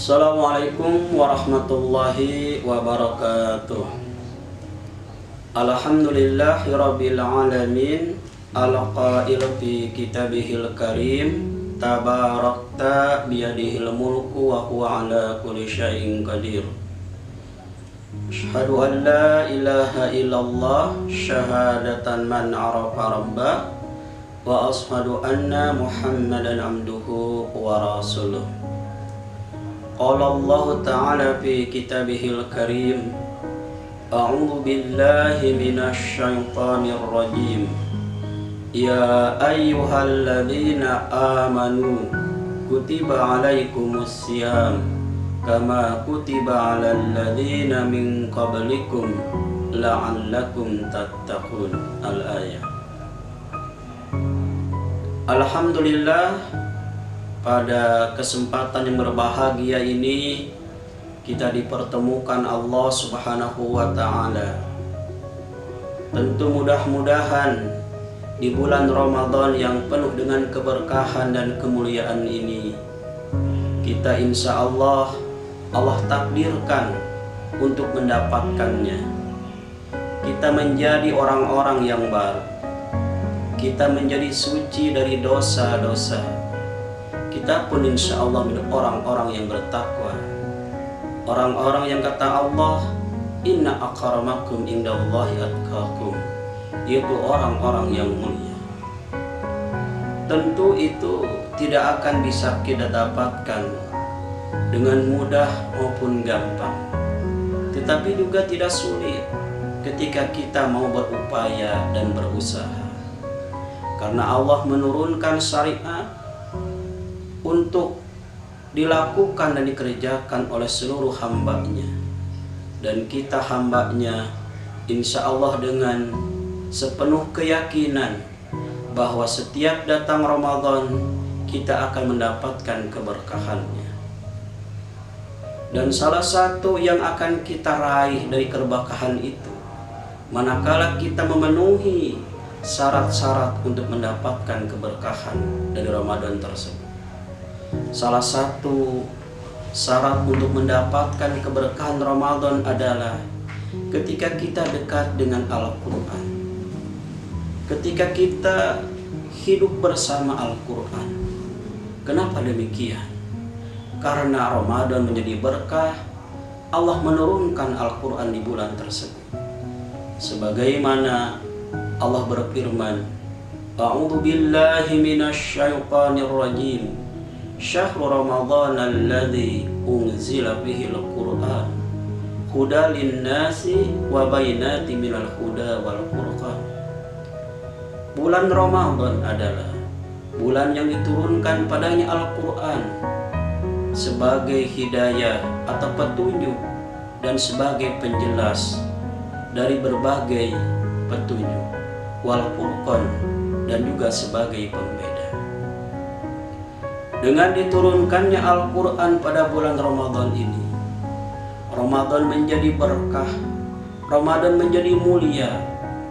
Assalamualaikum warahmatullahi wabarakatuh. Alhamdulillahirabbil alamin. Al-qail fi kitabihil karim, tabarakta biyadihil mulku wa huwa ala kulli syai'in qadir. Asyhadu an la ilaha illallah syahadatan man arafa rabbah, wa ashhadu anna Muhammadan abduhu wa rasuluh. Qala Allah Ta'ala fi kitabihil karim, a'udzu billahi minasy syaithanir rajim. Ya ayyuhalladzina amanu kutiba alaikumus syiyam kama kutiba alal ladzina min qablikum la'allakum tattaqun. Al-ayah. Alhamdulillah, pada kesempatan yang berbahagia ini kita dipertemukan Allah Subhanahu wa Ta'ala. Tentu mudah-mudahan di bulan Ramadan yang penuh dengan keberkahan dan kemuliaan ini, kita insya Allah takdirkan untuk mendapatkannya. Kita menjadi orang-orang yang baru. Kita menjadi suci dari dosa-dosa. Kita pun insya Allah menjadi orang-orang yang bertakwa, orang-orang yang kata Allah, inna akramakum indallahi atqakum, yaitu orang-orang yang mulia. Tentu itu tidak akan bisa kita dapatkan dengan mudah maupun gampang, tetapi juga tidak sulit ketika kita mau berupaya dan berusaha, karena Allah menurunkan syariat untuk dilakukan dan dikerjakan oleh seluruh hambanya, dan kita hambanya insya Allah dengan sepenuh keyakinan bahwa setiap datang Ramadan kita akan mendapatkan keberkahannya. Dan salah satu yang akan kita raih dari keberkahan itu, manakala kita memenuhi syarat-syarat untuk mendapatkan keberkahan dari Ramadan tersebut. Salah satu syarat untuk mendapatkan keberkahan Ramadan adalah ketika kita dekat dengan Al-Quran, ketika kita hidup bersama Al-Quran. Kenapa demikian? Karena Ramadan menjadi berkah, Allah menurunkan Al-Quran di bulan tersebut. Sebagaimana Allah berfirman, a'udzu billahi minasy syaithanir rajim, syahrul ramadhan alladzi unzila fihil Qur'an hudal linnasi wa bainati minal huda wal furqan. Bulan Ramadan adalah bulan yang diturunkan padanya Al-Quran sebagai hidayah atau petunjuk dan sebagai penjelas dari berbagai petunjuk, wal furqan, dan juga sebagai pembeda. Dengan diturunkannya Al-Quran pada bulan Ramadan ini, Ramadan menjadi berkah, Ramadan menjadi mulia,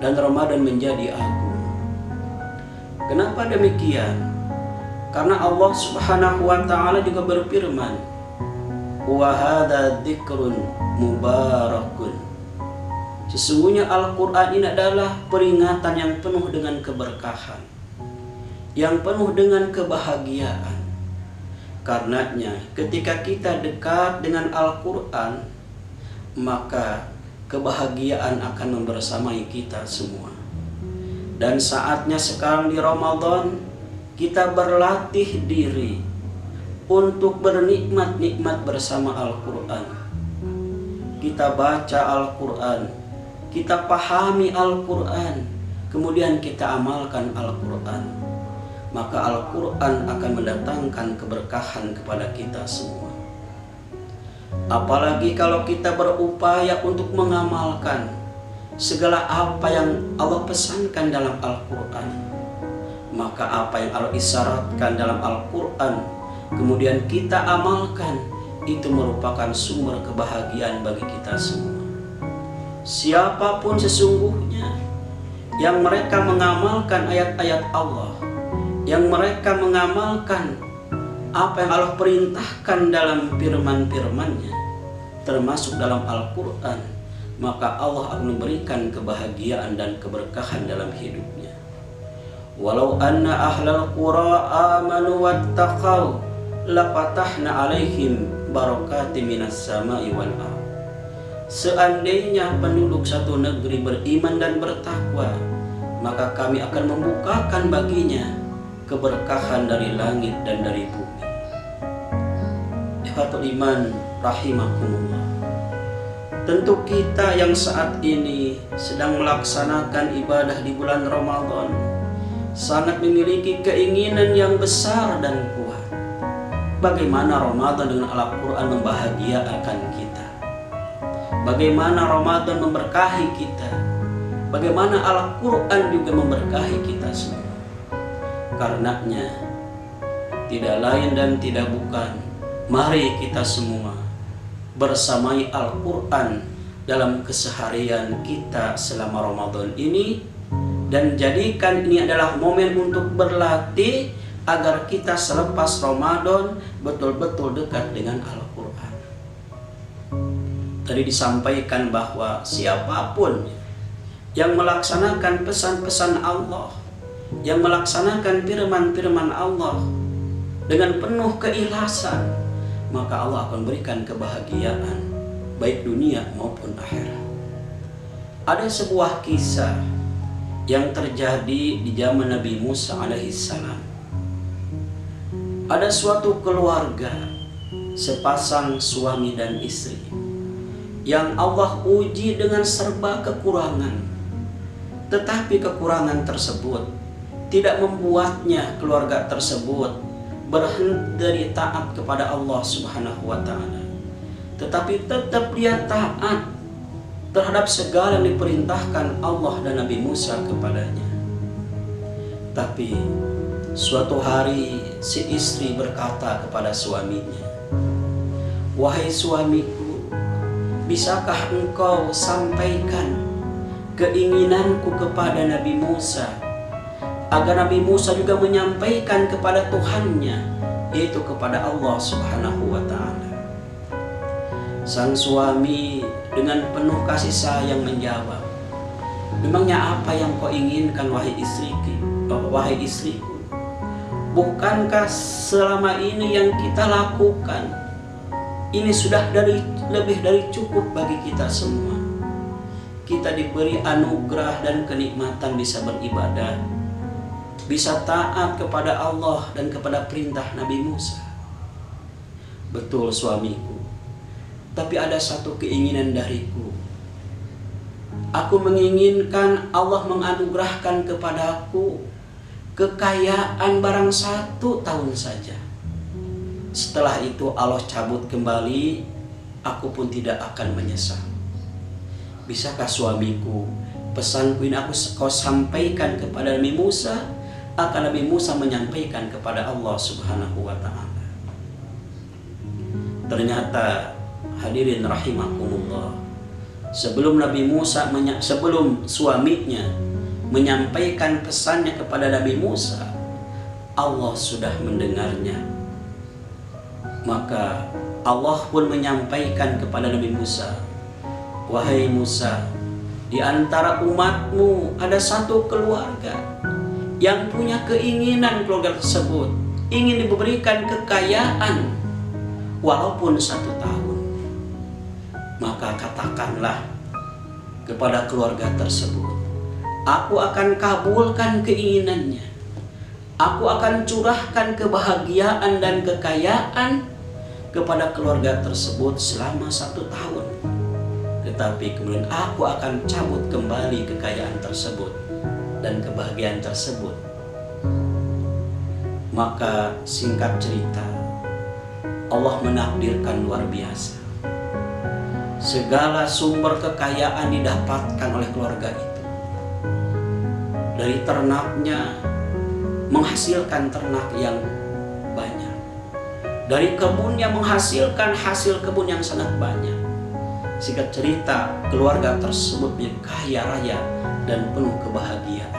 dan Ramadan menjadi agung. Kenapa demikian? Karena Allah Subhanahu wa Ta'ala juga berfirman, wa hadza dzikrun mubarakun. Sesungguhnya Al-Quran ini adalah peringatan yang penuh dengan keberkahan, yang penuh dengan kebahagiaan. Karenanya ketika kita dekat dengan Al-Quran, maka kebahagiaan akan membersamai kita semua. Dan saatnya sekarang di Ramadan, kita berlatih diri untuk bernikmat-nikmat bersama Al-Quran. Kita baca Al-Quran, kita pahami Al-Quran, kemudian kita amalkan Al-Quran. Maka Al-Quran akan mendatangkan keberkahan kepada kita semua. Apalagi kalau kita berupaya untuk mengamalkan segala apa yang Allah pesankan dalam Al-Quran, maka apa yang Allah isyaratkan dalam Al-Quran kemudian kita amalkan, itu merupakan sumber kebahagiaan bagi kita semua. Siapapun sesungguhnya yang mereka mengamalkan ayat-ayat Allah, yang mereka mengamalkan apa yang Allah perintahkan dalam firman-firman-Nya, termasuk dalam Al-Quran, maka Allah akan memberikan kebahagiaan dan keberkahan dalam hidupnya. Walau anna ahlal qura amanu wattaqau lafatahna alaihim barakatim minas sama'i wal ardh. Seandainya penduduk satu negeri beriman dan bertakwa, maka kami akan membukakan baginya keberkahan dari langit dan dari bumi. Ikhwatul iman rahimakumullah. Tentu kita yang saat ini sedang melaksanakan ibadah di bulan Ramadan sangat memiliki keinginan yang besar dan kuat. Bagaimana Ramadan dengan Al-Quran membahagiakan kita? Bagaimana Ramadan memberkahi kita? Bagaimana Al-Quran juga memberkahi kita semua? Karenanya tidak lain dan tidak bukan, mari kita semua bersamai Al-Quran dalam keseharian kita selama Ramadan ini, dan jadikan ini adalah momen untuk berlatih agar kita selepas Ramadan betul-betul dekat dengan Al-Quran. Tadi disampaikan bahwa siapapun yang melaksanakan pesan-pesan Allah, yang melaksanakan firman-firman Allah dengan penuh keikhlasan, maka Allah akan berikan kebahagiaan baik dunia maupun akhirat. Ada sebuah kisah yang terjadi di zaman Nabi Musa alaihissalam. Ada suatu keluarga, sepasang suami dan istri, yang Allah uji dengan serba kekurangan. Tetapi kekurangan tersebut tidak membuatnya keluarga tersebut berhenti dari taat kepada Allah Subhanahu wa ta'ala, tetapi tetap dia taat terhadap segala yang diperintahkan Allah dan Nabi Musa kepadanya. Tapi suatu hari si istri berkata kepada suaminya, "Wahai suamiku, bisakah engkau sampaikan keinginanku kepada Nabi Musa, agar Nabi Musa juga menyampaikan kepada Tuhannya, yaitu kepada Allah Subhanahu wa ta'ala." Sang suami dengan penuh kasih sayang menjawab, "Memangnya apa yang kau inginkan, wahai istriku? Bukankah selama ini yang kita lakukan ini sudah lebih dari cukup bagi kita semua? Kita diberi anugerah dan kenikmatan bisa beribadah, bisa taat kepada Allah dan kepada perintah Nabi Musa." "Betul suamiku, tapi ada satu keinginan dariku. Aku menginginkan Allah menganugerahkan kepadaku kekayaan barang 1 tahun saja. Setelah itu Allah cabut kembali, aku pun tidak akan menyesal. Bisakah suamiku, pesanku ini kau sampaikan kepada Nabi Musa, akan Nabi Musa menyampaikan kepada Allah Subhanahu wa ta'ala." Ternyata hadirin rahimakumullah, sebelum suaminya menyampaikan pesannya kepada Nabi Musa, Allah sudah mendengarnya. Maka Allah pun menyampaikan kepada Nabi Musa, "Wahai Musa, di antara umatmu ada satu keluarga yang punya keinginan, keluarga tersebut ingin diberikan kekayaan walaupun 1 tahun. Maka katakanlah kepada keluarga tersebut, aku akan kabulkan keinginannya. Aku akan curahkan kebahagiaan dan kekayaan kepada keluarga tersebut selama 1 tahun. Tetapi kemudian aku akan cabut kembali kekayaan tersebut dan kebahagiaan tersebut." Maka singkat cerita, Allah menakdirkan luar biasa. Segala sumber kekayaan didapatkan oleh keluarga itu. Dari ternaknya menghasilkan ternak yang banyak. Dari kebunnya menghasilkan hasil kebun yang sangat banyak. Singkat cerita, keluarga tersebut kaya raya dan penuh kebahagiaan.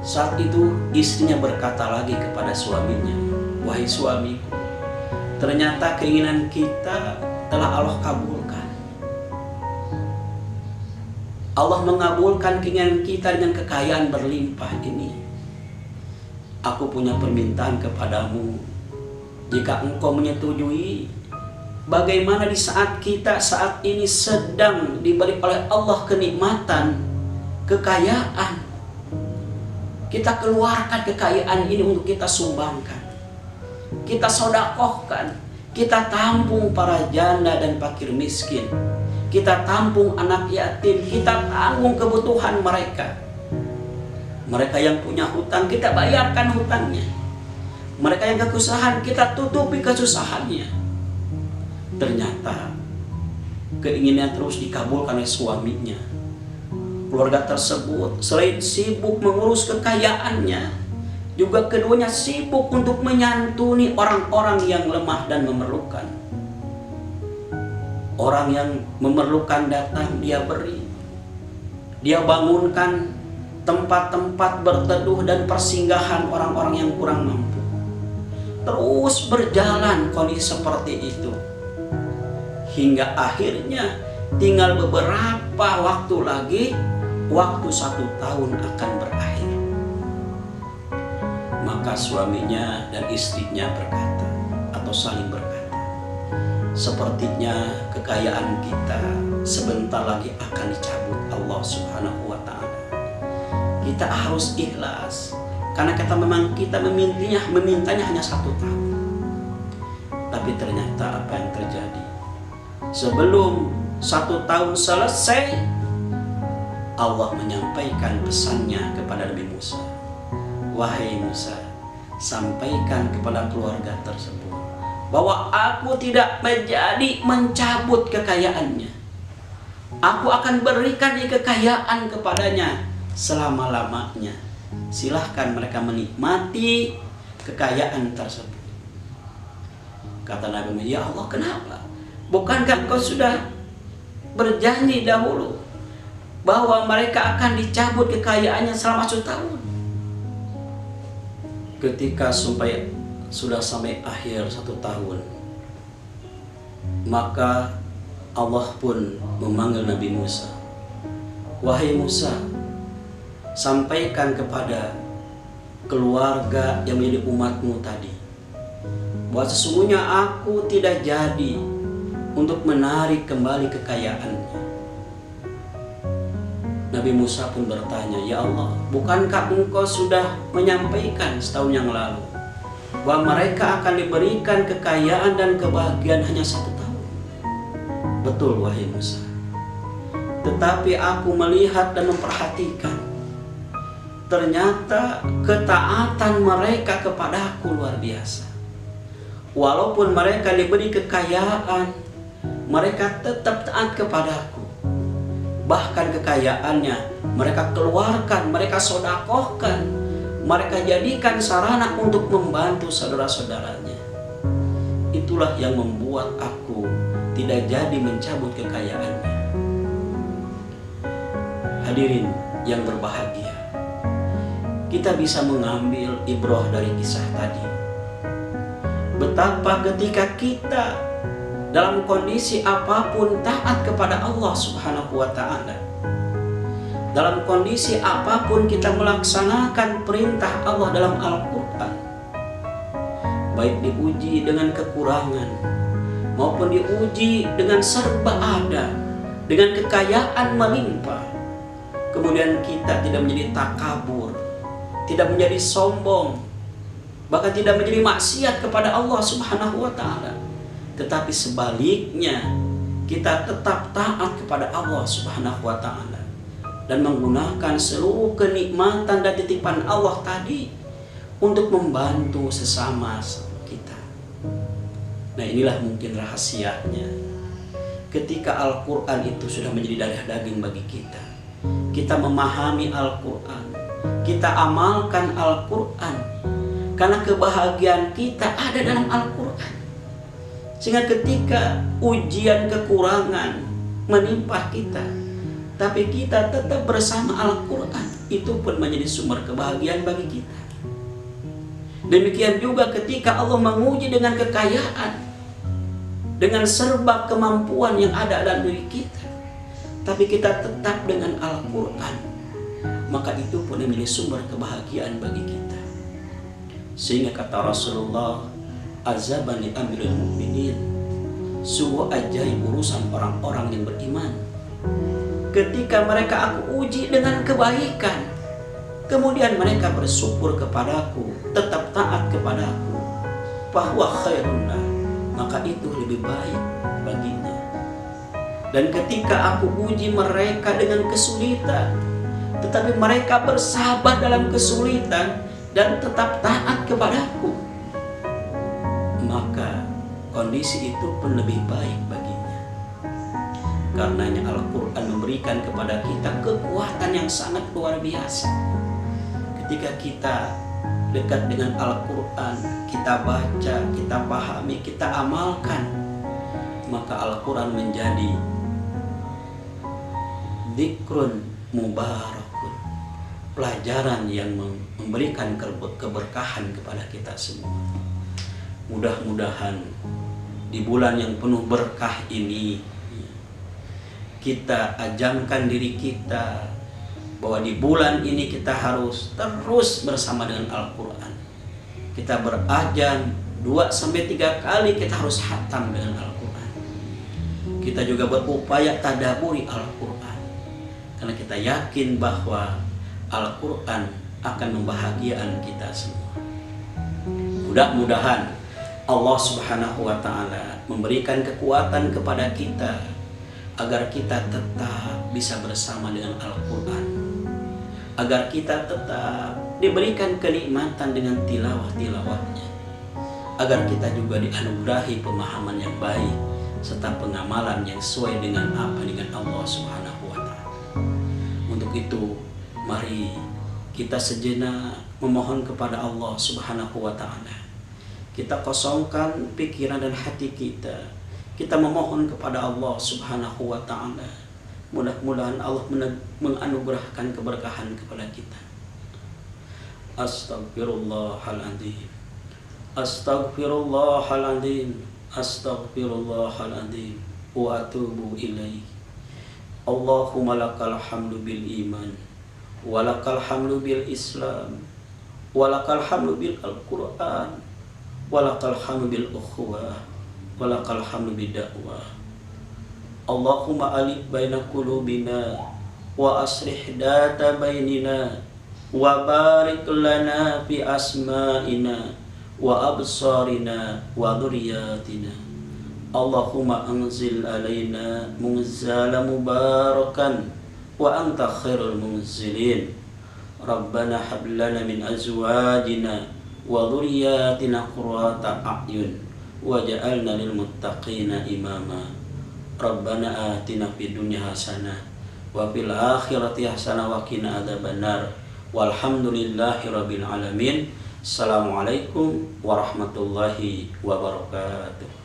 Saat itu istrinya berkata lagi kepada suaminya, "Wahai suamiku, ternyata keinginan kita telah Allah kabulkan. Allah mengabulkan keinginan kita dengan kekayaan berlimpah ini. Aku punya permintaan kepadamu. Jika engkau menyetujui, bagaimana di saat kita saat ini sedang diberi oleh Allah kenikmatan, kekayaan, kita keluarkan kekayaan ini untuk kita sumbangkan, kita sodakohkan, kita tampung para janda dan fakir miskin, kita tampung anak yatim, kita tanggung kebutuhan mereka. Mereka yang punya hutang, kita bayarkan hutangnya. Mereka yang kesusahan, kita tutupi kesusahannya." Ternyata keinginan terus dikabulkan oleh suaminya. Keluarga tersebut selain sibuk mengurus kekayaannya, juga keduanya sibuk untuk menyantuni orang-orang yang lemah dan memerlukan. Orang yang memerlukan datang, dia beri. Dia bangunkan tempat-tempat berteduh dan persinggahan orang-orang yang kurang mampu. Terus berjalan kondisi seperti itu, hingga akhirnya tinggal beberapa waktu lagi, waktu 1 tahun akan berakhir. Maka suaminya dan istrinya berkata, atau saling berkata, "Sepertinya kekayaan kita sebentar lagi akan dicabut Allah Subhanahu wa Ta'ala. Kita harus ikhlas, karena kita memintanya hanya 1 tahun." Tapi ternyata apa yang terjadi? Sebelum 1 tahun selesai, Allah menyampaikan pesannya kepada Nabi Musa. "Wahai Musa, sampaikan kepada keluarga tersebut bahwa aku tidak mencabut kekayaannya. Aku akan berikan kekayaan kepadanya selama-lamanya. Silahkan mereka menikmati kekayaan tersebut." Kata Nabi Musa, "Ya Allah, kenapa? Bukankah engkau sudah berjanji dahulu bahwa mereka akan dicabut kekayaannya selama 1 tahun?" Ketika sudah sampai akhir 1 tahun, maka Allah pun memanggil Nabi Musa. "Wahai Musa, sampaikan kepada keluarga yang menjadi umatmu tadi bahwa sesungguhnya aku tidak jadi untuk menarik kembali kekayaannya." Nabi Musa pun bertanya, "Ya Allah, bukankah engkau sudah menyampaikan setahun yang lalu bahwa mereka akan diberikan kekayaan dan kebahagiaan hanya 1 tahun?" "Betul, wahai Musa. Tetapi aku melihat dan memperhatikan, ternyata ketaatan mereka kepada aku luar biasa. Walaupun mereka diberi kekayaan, mereka tetap taat kepadaku. Bahkan kekayaannya mereka keluarkan, mereka sodakohkan, mereka jadikan sarana untuk membantu saudara-saudaranya. Itulah yang membuat aku tidak jadi mencabut kekayaannya." Hadirin yang berbahagia, kita bisa mengambil ibrah dari kisah tadi. Betapa ketika kita dalam kondisi apapun taat kepada Allah Subhanahu wa Ta'ala, dalam kondisi apapun kita melaksanakan perintah Allah dalam Al-Quran, baik diuji dengan kekurangan maupun diuji dengan serba ada, dengan kekayaan melimpah, kemudian kita tidak menjadi takabur, tidak menjadi sombong, bahkan tidak menjadi maksiat kepada Allah Subhanahu wa Ta'ala, tetapi sebaliknya kita tetap taat kepada Allah Subhanahu wa Ta'ala dan menggunakan seluruh kenikmatan dan titipan Allah tadi untuk membantu sesama kita. Nah, inilah mungkin rahasianya. Ketika Al-Quran itu sudah menjadi darah daging bagi kita, kita memahami Al-Quran, kita amalkan Al-Quran, karena kebahagiaan kita ada dalam Al-Quran. Sehingga ketika ujian kekurangan menimpa kita, tapi kita tetap bersama Al-Quran, itu pun menjadi sumber kebahagiaan bagi kita. Demikian juga ketika Allah menguji dengan kekayaan, dengan serba kemampuan yang ada dalam diri kita, tapi kita tetap dengan Al-Quran, maka itu pun menjadi sumber kebahagiaan bagi kita. Sehingga kata Rasulullah, azaban li amril mu'minin, sungguh ajaib urusan orang-orang yang beriman. Ketika mereka aku uji dengan kebaikan, kemudian mereka bersyukur kepadaku, tetap taat kepadaku, bahwa khairunna, maka itu lebih baik baginya. Dan ketika aku uji mereka dengan kesulitan, tetapi mereka bersabar dalam kesulitan dan tetap taat kepadaku, maka kondisi itu pun lebih baik baginya. Karenanya Al-Quran memberikan kepada kita kekuatan yang sangat luar biasa. Ketika kita dekat dengan Al-Quran, kita baca, kita pahami, kita amalkan, maka Al-Quran menjadi dzikrun mubarakun, pelajaran yang memberikan keberkahan kepada kita semua. Mudah-mudahan di bulan yang penuh berkah ini kita ajamkan diri kita bahwa di bulan ini kita harus terus bersama dengan Al-Quran. Kita berazan 2-3 kali, kita harus khatam dengan Al-Quran. Kita juga berupaya tadaburi Al-Quran, karena kita yakin bahwa Al-Quran akan membahagiakan kita semua. Mudah-mudahan Allah Subhanahu wa Ta'ala memberikan kekuatan kepada kita agar kita tetap bisa bersama dengan Al-Quran, agar kita tetap diberikan kenikmatan dengan tilawah-tilawahnya, agar kita juga dianugerahi pemahaman yang baik serta pengamalan yang sesuai dengan Allah Subhanahu wa Ta'ala. Untuk itu, mari kita sejenak memohon kepada Allah Subhanahu wa Ta'ala. Kita kosongkan pikiran dan hati kita. Kita memohon kepada Allah Subhanahu wa Ta'ala. Mudah-mudahan Allah menganugerahkan keberkahan kepada kita. Astaghfirullahaladzim. Astaghfirullahaladzim. Astaghfirullahaladzim. Wa atubu ilaih. Allahumma lakal hamdu bil iman, wa lakal hamdu bil islam, wa lakal hamdu bil al-Quran, wa lakal hamdu bil ukhuwah, walakal hamdu bidakwah. Allahumma alif baina qulubina wa aslih data bainina wa barik lana fi asma'ina wa absarina wa dhurriyyatina. Allahumma anzil alaina munzala mubarakan wa anta khairul munzilin. Rabbana hab lana min azwajina wa dhurriyyatina qurrata a'yun waj'alna lil muttaqina imama. Rabbana atina fid dunya hasanah wa fil akhirati hasanah wa qina adzabannar. Walhamdulillahi rabbil alamin. Assalamualaikum warahmatullahi wabarakatuh.